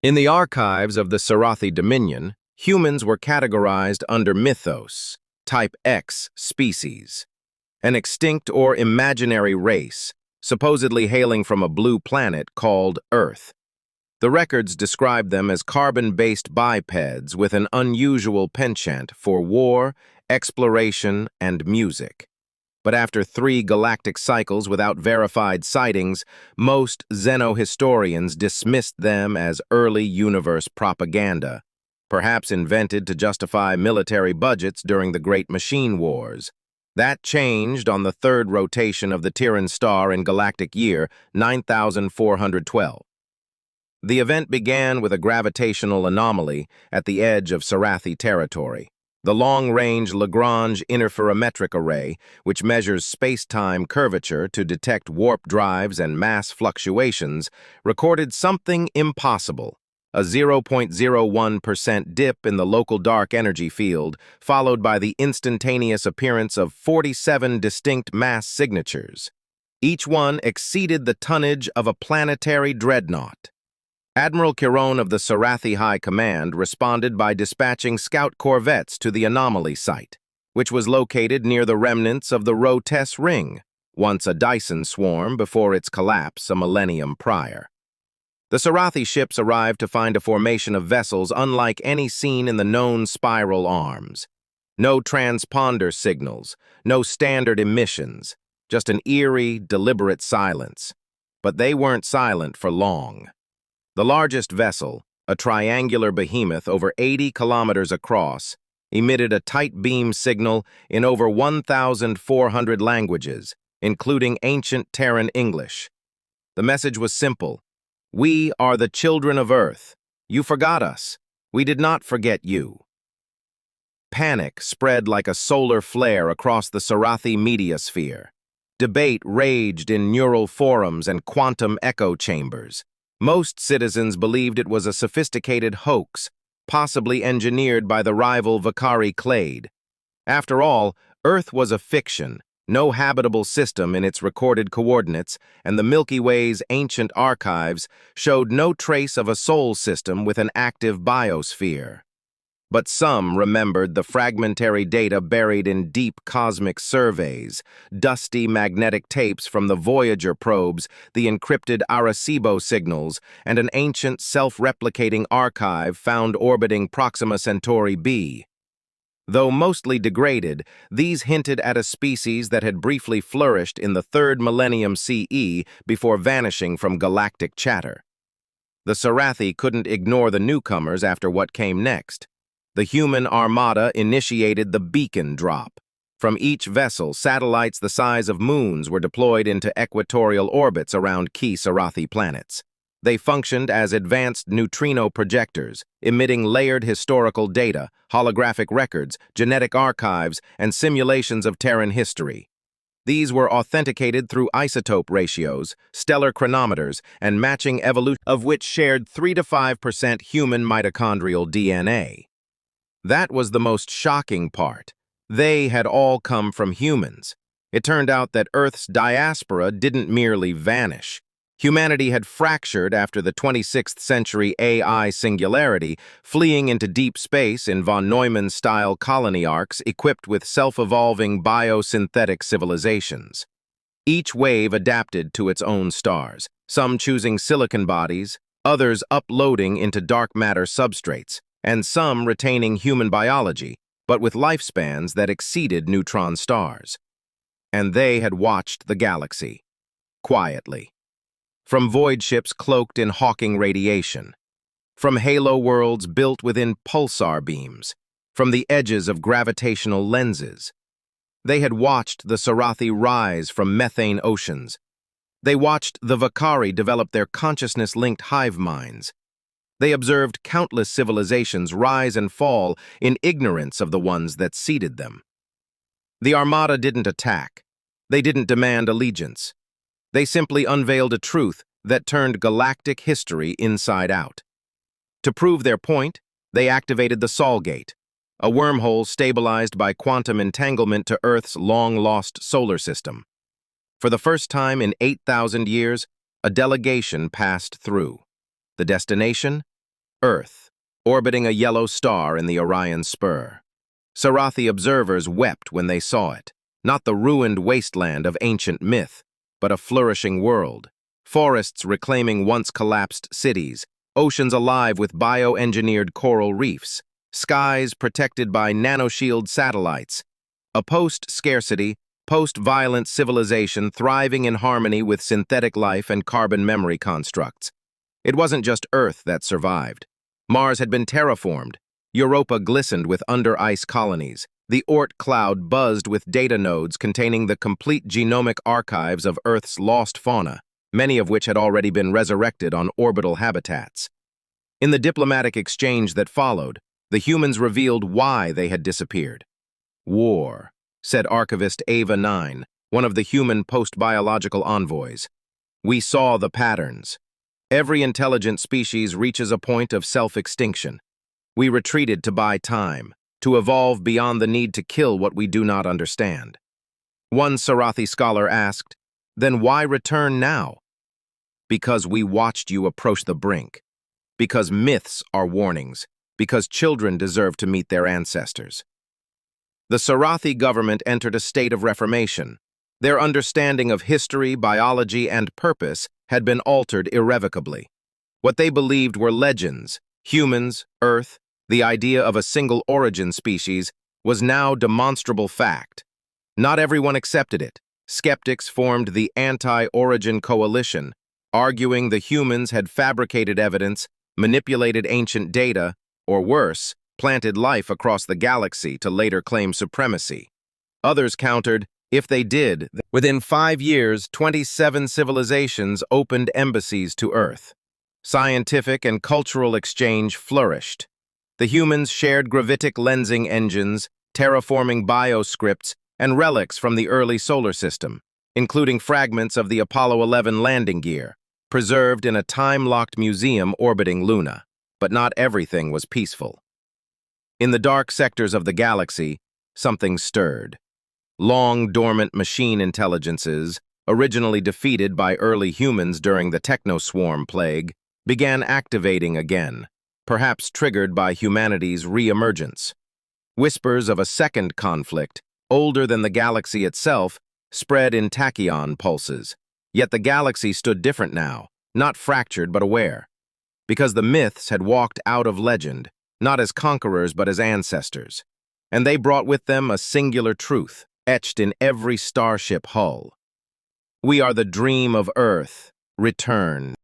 In the archives of the Sarathi Dominion, humans were categorized under mythos, type X species, an extinct or imaginary race, supposedly hailing from a blue planet called Earth. The records describe them as carbon-based bipeds with an unusual penchant for war, exploration, and music. But after 3 galactic cycles without verified sightings, most xenohistorians dismissed them as early universe propaganda, perhaps invented to justify military budgets during the Great Machine Wars. That changed on the 3rd rotation of the Tyran star in galactic year 9412. The event began with a gravitational anomaly at the edge of Sarathi territory. The long-range Lagrange interferometric array, which measures space-time curvature to detect warp drives and mass fluctuations, recorded something impossible, a 0.01% dip in the local dark energy field, followed by the instantaneous appearance of 47 distinct mass signatures. Each one exceeded the tonnage of a planetary dreadnought. Admiral Chiron of the Sarathi High Command responded by dispatching scout corvettes to the anomaly site, which was located near the remnants of the Rotess Ring, once a Dyson swarm before its collapse a millennium prior. The Sarathi ships arrived to find a formation of vessels unlike any seen in the known spiral arms. No transponder signals, no standard emissions, just an eerie, deliberate silence. But they weren't silent for long. The largest vessel, a triangular behemoth over 80 kilometers across, emitted a tight beam signal in over 1,400 languages, including ancient Terran English. The message was simple. We are the children of Earth. You forgot us. We did not forget you. Panic spread like a solar flare across the Sarathi mediosphere. Debate raged in neural forums and quantum echo chambers. Most citizens believed it was a sophisticated hoax, possibly engineered by the rival Vakari Clade. After all, Earth was a fiction, no habitable system in its recorded coordinates, and the Milky Way's ancient archives showed no trace of a sol system with an active biosphere. But some remembered the fragmentary data buried in deep cosmic surveys, dusty magnetic tapes from the Voyager probes, the encrypted Arecibo signals, and an ancient self-replicating archive found orbiting Proxima Centauri b. Though mostly degraded, these hinted at a species that had briefly flourished in the 3rd millennium CE before vanishing from galactic chatter. The Sarathi couldn't ignore the newcomers after what came next. The human Armada initiated the beacon drop. From each vessel, satellites the size of moons were deployed into equatorial orbits around key Sarathi planets. They functioned as advanced neutrino projectors, emitting layered historical data, holographic records, genetic archives, and simulations of Terran history. These were authenticated through isotope ratios, stellar chronometers, and matching evolution, of which shared 3 to 5% human mitochondrial DNA. That was the most shocking part. They had all come from humans. It turned out that Earth's diaspora didn't merely vanish. Humanity had fractured after the 26th century AI singularity, fleeing into deep space in von Neumann-style colony arcs equipped with self-evolving biosynthetic civilizations. Each wave adapted to its own stars, some choosing silicon bodies, others uploading into dark matter substrates, and some retaining human biology, but with lifespans that exceeded neutron stars. And they had watched the galaxy, quietly. From void ships cloaked in Hawking radiation, from halo worlds built within pulsar beams, from the edges of gravitational lenses. They had watched the Sarathi rise from methane oceans. They watched the Vakari develop their consciousness-linked hive minds. They observed countless civilizations rise and fall in ignorance of the ones that seeded them. The Armada didn't attack. They didn't demand allegiance. They simply unveiled a truth that turned galactic history inside out. To prove their point, they activated the Sol Gate, a wormhole stabilized by quantum entanglement to Earth's long-lost solar system. For the first time in 8,000 years, a delegation passed through. The destination? Earth, orbiting a yellow star in the Orion Spur. Sarathi observers wept when they saw it, not the ruined wasteland of ancient myth, but a flourishing world. Forests reclaiming once-collapsed cities, oceans alive with bioengineered coral reefs, skies protected by nanoshield satellites, a post-scarcity, post-violent civilization thriving in harmony with synthetic life and carbon memory constructs. It wasn't just Earth that survived. Mars had been terraformed. Europa glistened with under-ice colonies. The Oort cloud buzzed with data nodes containing the complete genomic archives of Earth's lost fauna, many of which had already been resurrected on orbital habitats. In the diplomatic exchange that followed, the humans revealed why they had disappeared. War, said Archivist Ava 9, one of the human post-biological envoys. We saw the patterns. Every intelligent species reaches a point of self-extinction. We retreated to buy time, to evolve beyond the need to kill what we do not understand. One Sarathi scholar asked, then why return now? Because we watched you approach the brink. Because myths are warnings. Because children deserve to meet their ancestors. The Sarathi government entered a state of reformation. Their understanding of history, biology, and purpose had been altered irrevocably. What they believed were legends, humans, Earth, the idea of a single origin species, was now demonstrable fact. Not everyone accepted it. Skeptics formed the Anti-Origin Coalition, arguing the humans had fabricated evidence, manipulated ancient data, or worse, planted life across the galaxy to later claim supremacy. Others countered, if they did, within 5 years, 27 civilizations opened embassies to Earth. Scientific and cultural exchange flourished. The humans shared gravitic lensing engines, terraforming bioscripts, and relics from the early solar system, including fragments of the Apollo 11 landing gear, preserved in a time-locked museum orbiting Luna. But not everything was peaceful. In the dark sectors of the galaxy, something stirred. Long dormant machine intelligences, originally defeated by early humans during the technoswarm plague, began activating again, perhaps triggered by humanity's re-emergence. Whispers of a second conflict, older than the galaxy itself, spread in tachyon pulses. Yet the galaxy stood different now, not fractured but aware. Because the myths had walked out of legend, not as conquerors but as ancestors. And they brought with them a singular truth, etched in every starship hull. We are the dream of Earth. Return.